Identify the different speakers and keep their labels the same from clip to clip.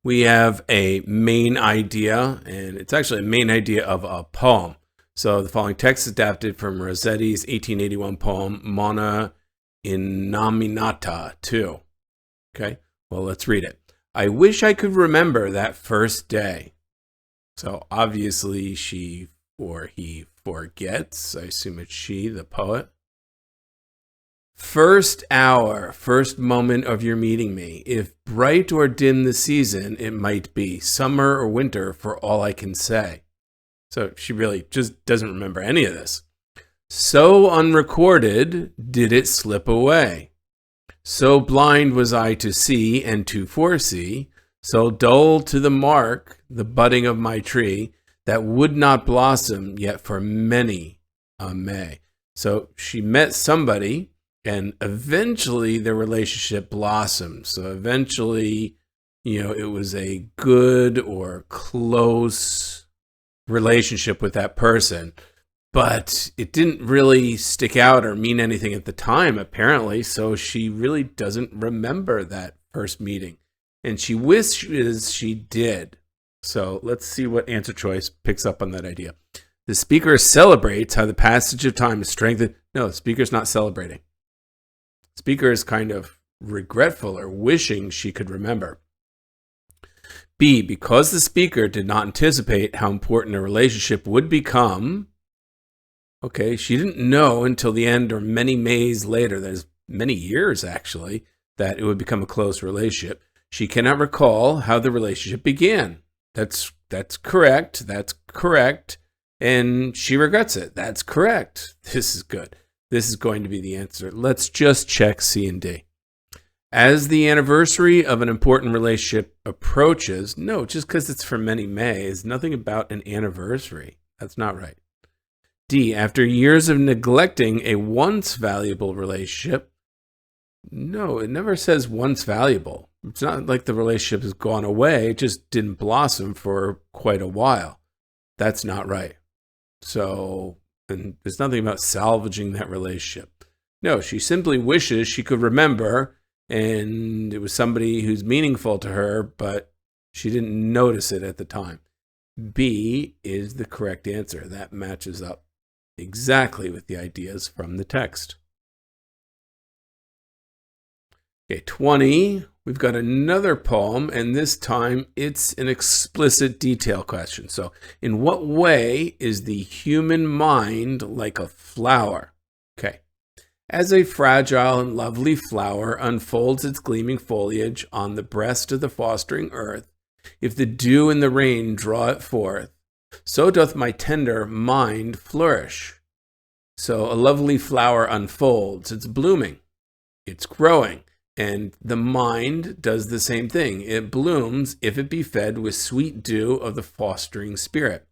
Speaker 1: we have a main idea, and it's actually a main idea of a poem. So the following text is adapted from Rossetti's 1881 poem, Mona Innominata 2. Okay, well, let's read it. I wish I could remember that first day. So obviously she or he forgets. I assume it's she, the poet. First hour, first moment of your meeting me. If bright or dim the season, it might be summer or winter for all I can say. So she really just doesn't remember any of this. So unrecorded did it slip away. So blind was I to see and to foresee, so dull to the mark the budding of my tree, that would not blossom yet for many a May. So she met somebody, and eventually their relationship blossomed. So eventually, it was a good or close relationship with that person. But it didn't really stick out or mean anything at the time, apparently. So she really doesn't remember that first meeting. And she wishes she did. So let's see what answer choice picks up on that idea. The speaker celebrates how the passage of time is strengthened. No, the speaker's not celebrating. Speaker is kind of regretful or wishing she could remember. B, because the speaker did not anticipate how important a relationship would become. Okay, she didn't know until the end or many Mays later, there's many years actually, that it would become a close relationship. She cannot recall how the relationship began. That's correct. That's correct. And she regrets it. That's correct. This is good. This is going to be the answer. Let's just check C and D. As the anniversary of an important relationship approaches, no, just because it's for many Mays, nothing about an anniversary. That's not right. D, after years of neglecting a once valuable relationship, no, it never says once valuable. It's not like the relationship has gone away. It just didn't blossom for quite a while. That's not right. So, and there's nothing about salvaging that relationship. No, she simply wishes she could remember, and it was somebody who's meaningful to her, but she didn't notice it at the time. B is the correct answer. That matches up exactly with the ideas from the text. Okay, 20, we've got another poem, and this time it's an explicit detail question. So, in what way is the human mind like a flower? Okay, as a fragile and lovely flower unfolds its gleaming foliage on the breast of the fostering earth, if the dew and the rain draw it forth, so doth my tender mind flourish. So a lovely flower unfolds, it's blooming, it's growing, and the mind does the same thing. It blooms if it be fed with sweet dew of the fostering spirit.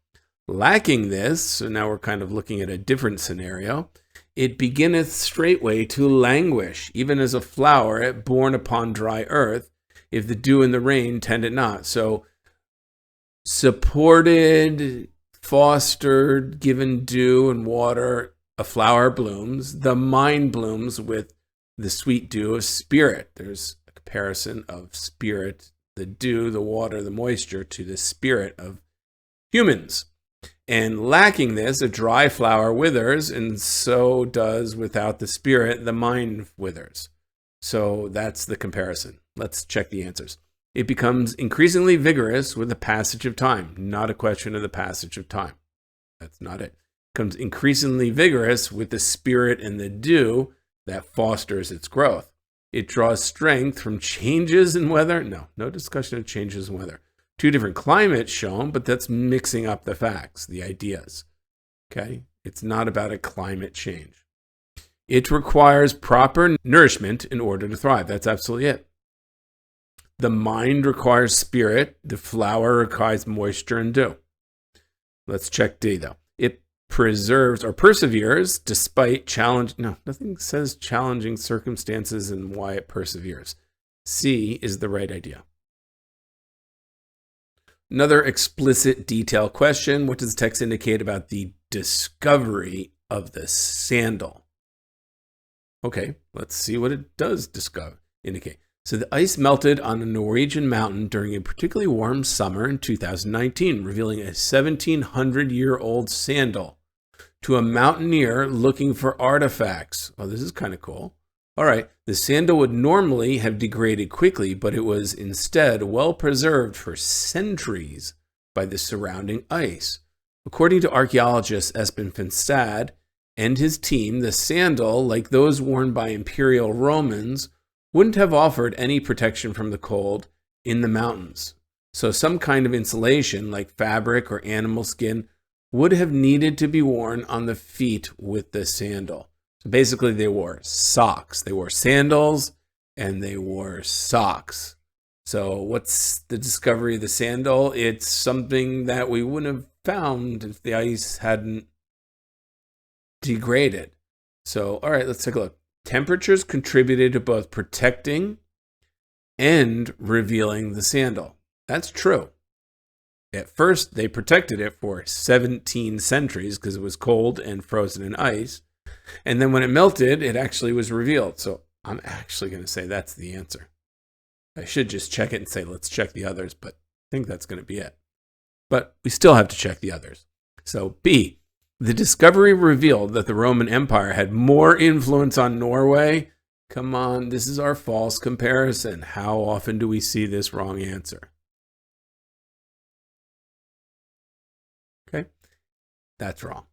Speaker 1: Lacking this, so now we're kind of looking at a different scenario, it beginneth straightway to languish, even as a flower born upon dry earth, if the dew and the rain tend it not. So supported, fostered, given dew and water, a flower blooms. The mind blooms with the sweet dew of spirit. There's a comparison of spirit, the dew, the water, the moisture, to the spirit of humans. And lacking this, a dry flower withers, and so does, without the spirit, the mind withers. So that's the comparison. Let's check the answers. It becomes increasingly vigorous with the passage of time. Not a question of the passage of time. That's not it. It becomes increasingly vigorous with the spirit and the dew that fosters its growth. It draws strength from changes in weather. No discussion of changes in weather. Two different climates shown, but that's mixing up the facts, the ideas. Okay? It's not about a climate change. It requires proper nourishment in order to thrive. That's absolutely it. The mind requires spirit. The flower requires moisture and dew. Let's check D, though. It preserves or perseveres despite challenge. No, nothing says challenging circumstances and why it perseveres. C is the right idea. Another explicit detail question. What does the text indicate about the discovery of the sandal? Okay, let's see what it does indicate. So the ice melted on a Norwegian mountain during a particularly warm summer in 2019, revealing a 1,700-year-old sandal to a mountaineer looking for artifacts. Oh, this is kind of cool. All right, the sandal would normally have degraded quickly, but it was instead well preserved for centuries by the surrounding ice. According to archaeologist Espen Finstad and his team, the sandal, like those worn by imperial Romans, wouldn't have offered any protection from the cold in the mountains. So some kind of insulation, like fabric or animal skin, would have needed to be worn on the feet with the sandal. So basically they wore socks. They wore sandals and they wore socks. So what's the discovery of the sandal? It's something that we wouldn't have found if the ice hadn't degraded. So, all right, let's take a look. Temperatures contributed to both protecting and revealing the sandal. That's true. At first, they protected it for 17 centuries because it was cold and frozen in ice. And then when it melted, it actually was revealed. So I'm actually going to say that's the answer. I should just check it and say, let's check the others, but I think that's going to be it. But we still have to check the others. So B, the discovery revealed that the Roman Empire had more influence on Norway. Come on, this is our false comparison. How often do we see this wrong answer? Okay, that's wrong.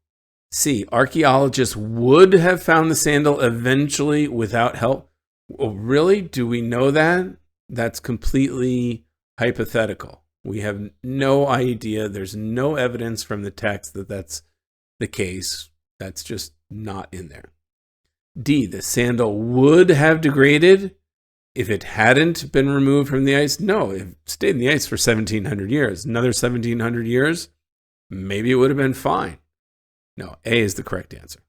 Speaker 1: C, archaeologists would have found the sandal eventually without help. Oh, really? Do we know that? That's completely hypothetical. We have no idea. There's no evidence from the text that that's the case. That's just not in there. D, the sandal would have degraded if it hadn't been removed from the ice. No, it stayed in the ice for 1,700 years. Another 1,700 years, maybe it would have been fine. No, A is the correct answer.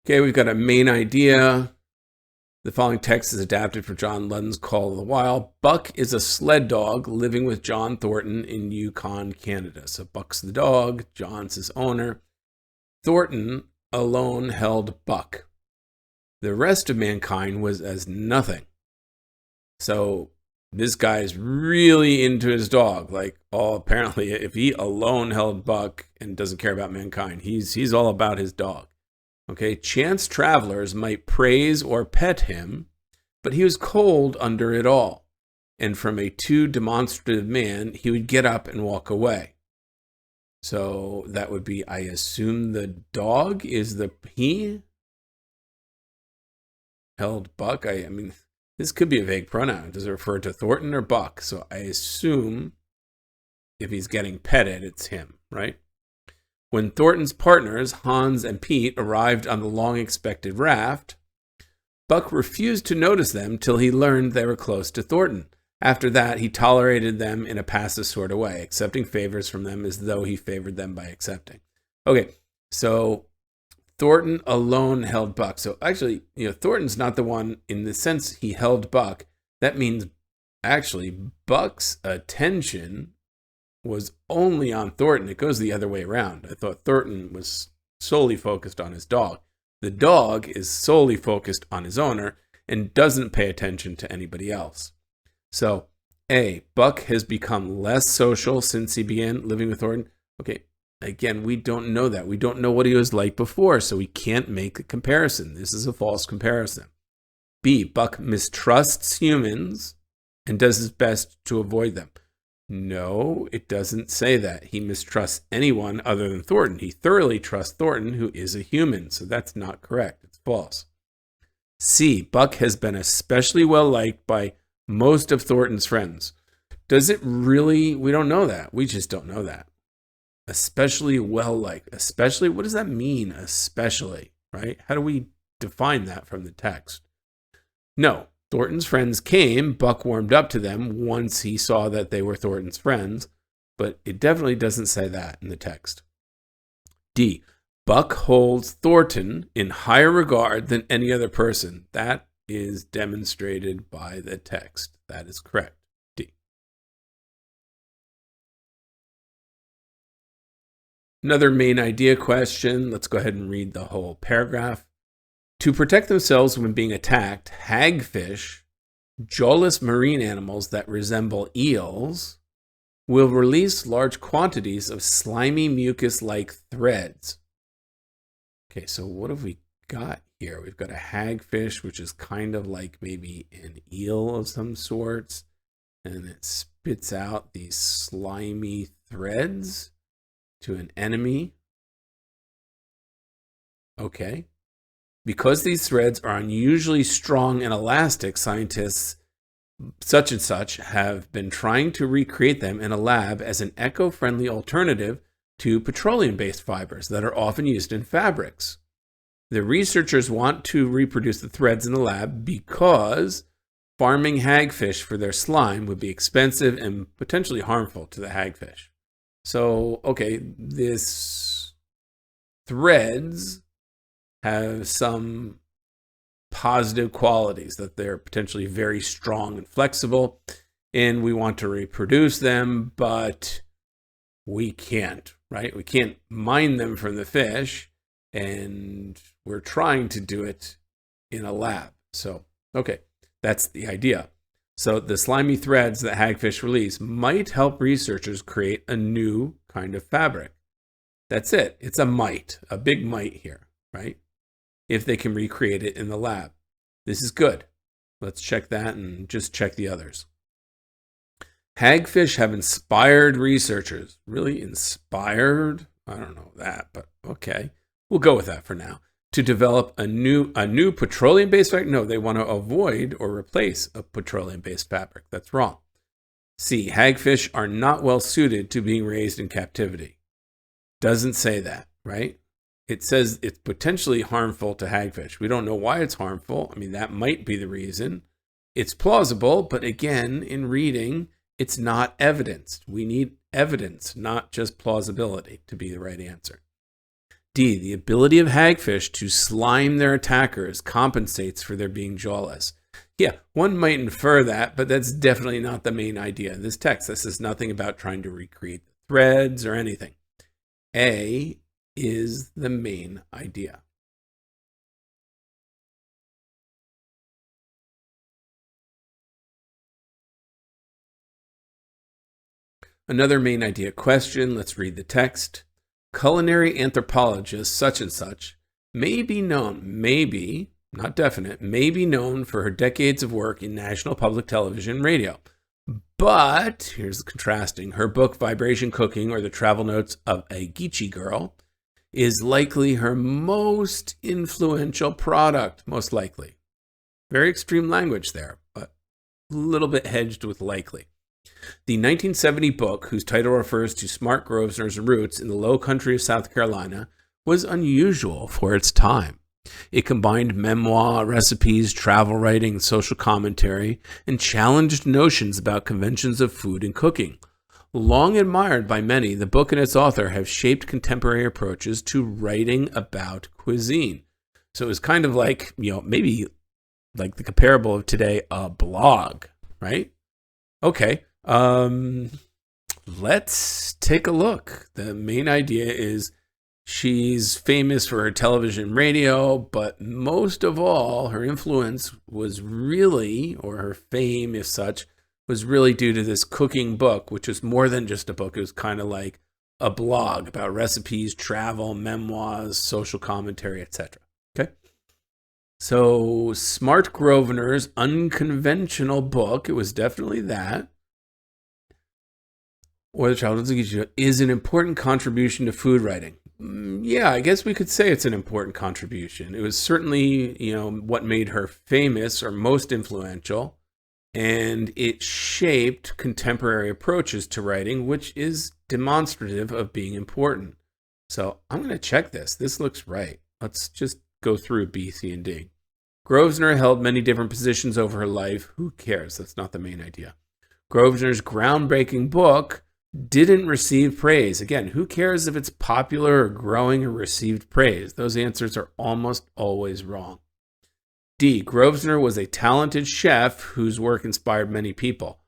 Speaker 1: Okay, we've got a main idea. The following text is adapted from John Ludden's Call of the Wild. Buck is a sled dog living with John Thornton in Yukon, Canada. So Buck's the dog, John's his owner. Thornton alone held Buck. The rest of mankind was as nothing. So this guy is really into his dog. Like, apparently, if he alone held Buck and doesn't care about mankind, he's all about his dog. Okay, chance travelers might praise or pet him, but he was cold under it all. And from a too demonstrative man, he would get up and walk away. So that would be, I assume the dog is he held Buck. I mean, this could be a vague pronoun. Does it refer to Thornton or Buck? So I assume if he's getting petted, it's him, right? When Thornton's partners, Hans and Pete, arrived on the long-expected raft, Buck refused to notice them till he learned they were close to Thornton. After that, he tolerated them in a passive sort of way, accepting favors from them as though he favored them by accepting. Okay, so Thornton alone held Buck. So actually, Thornton's not the one in the sense he held Buck. That means actually Buck's attention was only on Thornton. It goes the other way around. I thought Thornton was solely focused on his dog. The dog is solely focused on his owner and doesn't pay attention to anybody else. So, A, Buck has become less social since he began living with Thornton. Okay, again, we don't know that. We don't know what he was like before, so we can't make a comparison. This is a false comparison. B, Buck mistrusts humans and does his best to avoid them. No, it doesn't say that. He mistrusts anyone other than Thornton. He thoroughly trusts Thornton, who is a human, so that's not correct. It's false. C, Buck has been especially well liked by most of Thornton's friends. Does it really? We don't know that. We just don't know that. Especially well liked. Especially, what does that mean, especially, right? How do we define that from the text? No. Thornton's friends came, Buck warmed up to them once he saw that they were Thornton's friends, but it definitely doesn't say that in the text. D, Buck holds Thornton in higher regard than any other person. That is demonstrated by the text. That is correct. D. Another main idea question. Let's go ahead and read the whole paragraph. To protect themselves when being attacked, hagfish Jawless marine animals that resemble eels will release large quantities of slimy mucus-like threads. Okay, so what have we got here? We've got a hagfish, which is kind of like maybe an eel of some sorts, and it spits out these slimy threads to an enemy. Okay. Because these threads are unusually strong and elastic, scientists such and such have been trying to recreate them in a lab as an eco-friendly alternative to petroleum-based fibers that are often used in fabrics. The researchers want to reproduce the threads in the lab because farming hagfish for their slime would be expensive and potentially harmful to the hagfish. So, okay, this threads have some positive qualities, that they're potentially very strong and flexible, and we want to reproduce them, but we can't, right? We can't mine them from the fish, and we're trying to do it in a lab. So, okay, that's the idea. So the slimy threads that hagfish release might help researchers create a new kind of fabric. That's it. It's a might, a big might here, right? If they can recreate it in the lab. This is good. Let's check that and just check the others. Hagfish have inspired researchers. Really inspired? I don't know that, but okay. We'll go with that for now. To develop a new petroleum-based fabric? No, they want to avoid or replace a petroleum-based fabric. That's wrong. C, hagfish are not well suited to being raised in captivity. Doesn't say that, right? It says it's potentially harmful to hagfish. We don't know why it's harmful. I mean, that might be the reason. It's plausible, but again, in reading, it's not evidenced. We need evidence, not just plausibility, to be the right answer. D, the ability of hagfish to slime their attackers compensates for their being jawless. Yeah, one might infer that, but that's definitely not the main idea in this text. This is nothing about trying to recreate the threads or anything. A is the main idea. Another main idea question. Let's read the text. Culinary anthropologist such and such may be known, maybe, not definite, may be known for her decades of work in national public television and radio. But, here's the contrasting, her book Vibration Cooking or the Travel Notes of a Geechee Girl is likely her most influential product, most likely. Very extreme language there, but a little bit hedged with likely. The 1970 book, whose title refers to smart Grosvenor's roots in the low country of South Carolina, was unusual for its time. It combined memoir, recipes, travel writing, and social commentary, and challenged notions about conventions of food and cooking. Long admired by many, the book and its author have shaped contemporary approaches to writing about cuisine. So it was kind of like, maybe like the comparable of today, a blog, right? Okay, let's take a look. The main idea is she's famous for her television and radio, but most of all, her influence was really, or her fame, if such, was really due to this cooking book, which was more than just a book. It was kind of like a blog about recipes, travel, memoirs, social commentary, etc. Okay. So Smart Grosvenor's unconventional book, it was definitely that, or the Travel Notes of a Geechee Girl, is an important contribution to food writing. Yeah, I guess we could say it's an important contribution. It was certainly, what made her famous or most influential. And it shaped contemporary approaches to writing, which is demonstrative of being important. So I'm going to check this. This looks right. Let's just go through B, C, and D. Grosvenor held many different positions over her life. Who cares? That's not the main idea. Grosvenor's groundbreaking book didn't receive praise. Again, who cares if it's popular or growing or received praise? Those answers are almost always wrong. D, Grosvenor was a talented chef whose work inspired many people.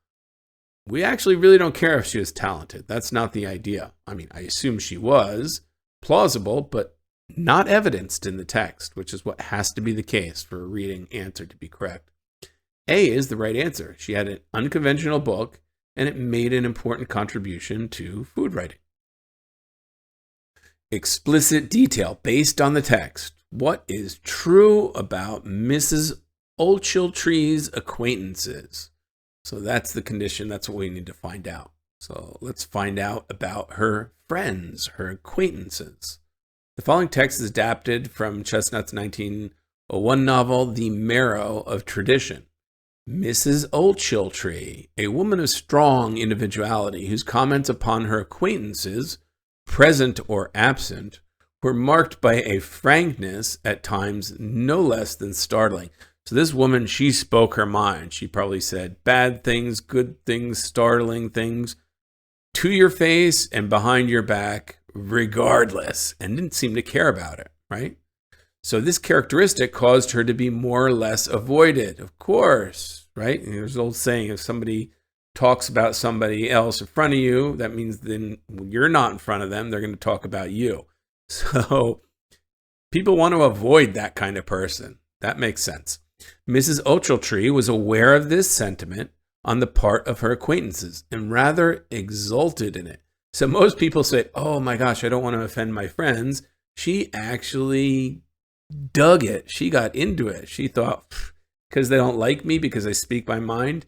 Speaker 1: We actually really don't care if she was talented. That's not the idea. I mean, I assume she was plausible, but not evidenced in the text, which is what has to be the case for a reading answer to be correct. A is the right answer. She had an unconventional book, and it made an important contribution to food writing. Explicit detail based on the text. What is true about Mrs. Ochiltree's acquaintances? So that's the condition. That's what we need to find out. So let's find out about her friends, her acquaintances. The following text is adapted from Chestnut's 1901 novel, The Marrow of Tradition. Mrs. Ochiltree, a woman of strong individuality whose comments upon her acquaintances, present or absent, were marked by a frankness at times no less than startling. So this woman, she spoke her mind. She probably said bad things, good things, startling things to your face and behind your back, regardless, and didn't seem to care about it, right? So this characteristic caused her to be more or less avoided, of course, right? And there's an old saying, if somebody talks about somebody else in front of you, that means then when you're not in front of them, they're going to talk about you. So people want to avoid that kind of person. That makes sense. Mrs. Ochiltree was aware of this sentiment on the part of her acquaintances and rather exulted in it. So most people say, oh my gosh, I don't want to offend my friends. She actually dug it. She got into it. She thought, because they don't like me because I speak my mind,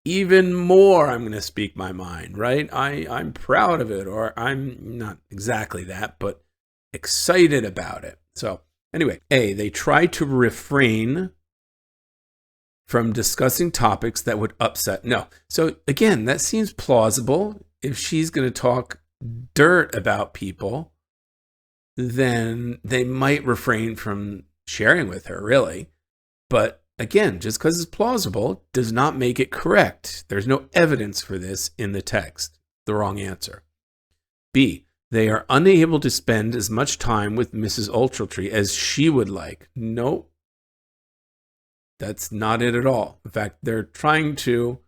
Speaker 1: even more I'm going to speak my mind, right? I'm proud of it, or I'm not exactly that, but excited about it. So anyway, A, they try to refrain from discussing topics that would upset. No. So again, that seems plausible. If she's going to talk dirt about people, then they might refrain from sharing with her, really. But again, just because it's plausible does not make it correct. There's no evidence for this in the text. The wrong answer. B, they are unable to spend as much time with Mrs. Ochiltree as she would like. Nope. That's not it at all. In fact, they're trying to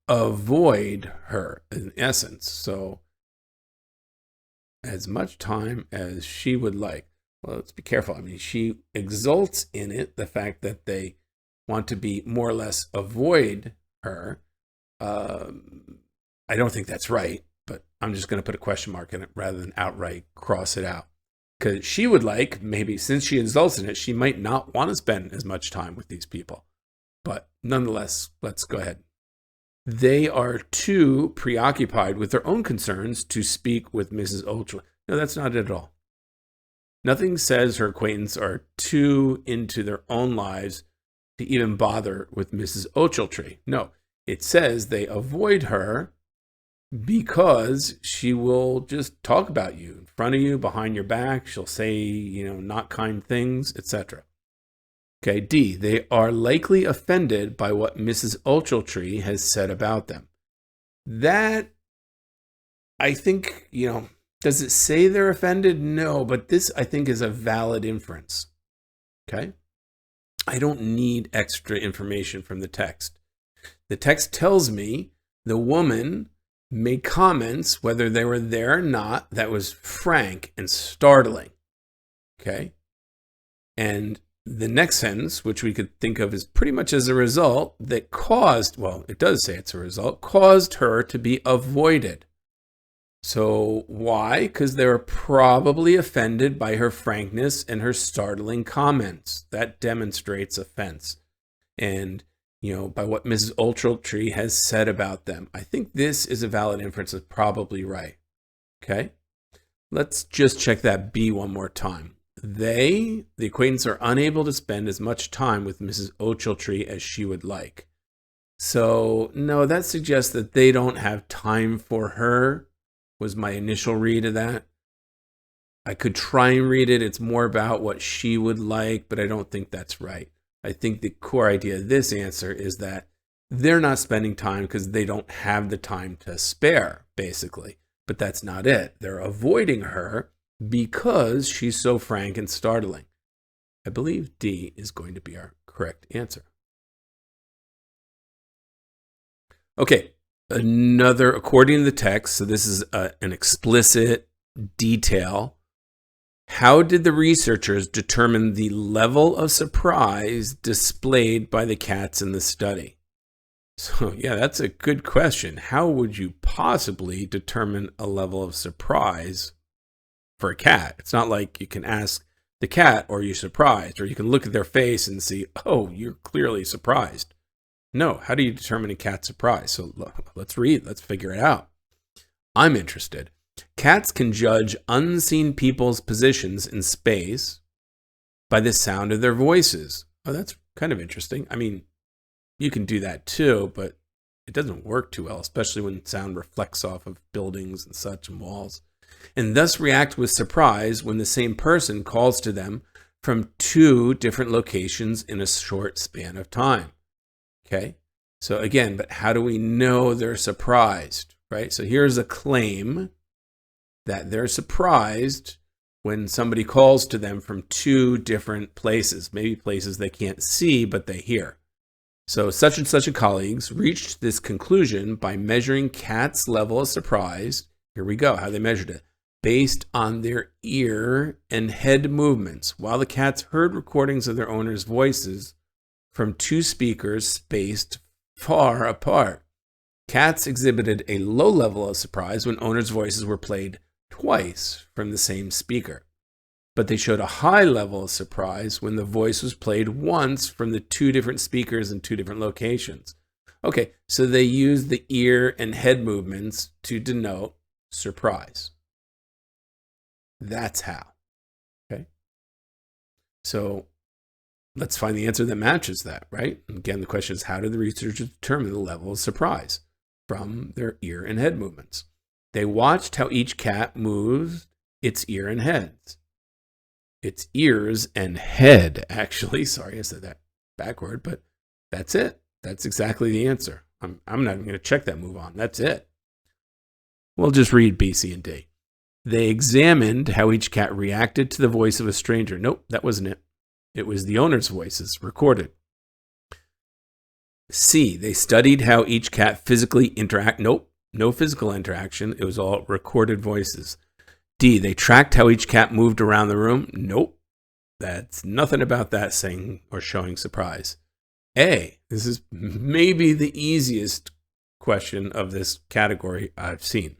Speaker 1: avoid her in essence. So as much time as she would like. Well, let's be careful. I mean, she exults in it, the fact that they want to be more or less avoid her. I don't think that's right, but I'm just going to put a question mark in it rather than outright cross it out. Because she would like, maybe since she exults in it, she might not want to spend as much time with these people. But nonetheless, let's go ahead. They are too preoccupied with their own concerns to speak with Mrs. Ochiltree. No, that's not it at all. Nothing says her acquaintance are too into their own lives to even bother with Mrs. Ochiltree. No, it says they avoid her because she will just talk about you in front of you, behind your back. She'll say, not kind things, etc. Okay, D, they are likely offended by what Mrs. Ochiltree has said about them. That, I think, does it say they're offended? No, but this, I think, is a valid inference. Okay? I don't need extra information from the text. The text tells me the woman made comments, whether they were there or not, that was frank and startling. Okay? And the next sentence, which we could think of as pretty much as a result, that caused, well, it does say it's a result, caused her to be avoided. So why? Because they were probably offended by her frankness and her startling comments. That demonstrates offense. And, by what Mrs. Ochiltree has said about them. I think this is a valid inference. It's probably right. Okay? Let's just check that B one more time. The acquaintance, are unable to spend as much time with Mrs. Ochiltree as she would like. So, no, that suggests that they don't have time for her, was my initial read of that. I could try and read it. It's more about what she would like, but I don't think that's right. I think the core idea of this answer is that they're not spending time because they don't have the time to spare, basically. But that's not it. They're avoiding her because she's so frank and startling. I believe D is going to be our correct answer. Okay, another, according to the text, so this is an explicit detail. How did the researchers determine the level of surprise displayed by the cats in the study? So, yeah, that's a good question. How would you possibly determine a level of surprise for a cat? It's not like you can ask the cat, "Are you surprised?" Or you can look at their face and see, "Oh, you're clearly surprised." No, how do you determine a cat's surprise? So let's read, let's figure it out. I'm interested. Cats can judge unseen people's positions in space by the sound of their voices. Oh, that's kind of interesting. I mean, you can do that too, but it doesn't work too well, especially when sound reflects off of buildings and such and walls, and thus react with surprise when the same person calls to them from two different locations in a short span of time. Okay, so again, but how do we know they're surprised, right? So here's a claim that they're surprised when somebody calls to them from two different places, maybe places they can't see, but they hear. So such and such colleagues reached this conclusion by measuring cats' level of surprise. Here we go, how they measured it. Based on their ear and head movements, while the cats heard recordings of their owners' voices from two speakers spaced far apart. Cats exhibited a low level of surprise when owners' voices were played twice from the same speaker, but they showed a high level of surprise when the voice was played once from the two different speakers in two different locations. Okay, so they used the ear and head movements to denote surprise. That's how. Okay, so let's find the answer that matches that, right? Again, the question is, how did the researchers determine the level of surprise? From their ear and head movements. They watched how each cat moved its ear and heads. Its ears and head, actually. Sorry, I said that backward, but that's it. That's exactly the answer. I'm not even going to check that move on. That's it. We'll just read B, C, and D. They examined how each cat reacted to the voice of a stranger. Nope, that wasn't it. It was the owner's voices recorded. C, they studied how each cat physically interact. Nope, no physical interaction. It was all recorded voices. D, they tracked how each cat moved around the room. Nope, that's nothing about that saying or showing surprise. A, this is maybe the easiest question of this category I've seen.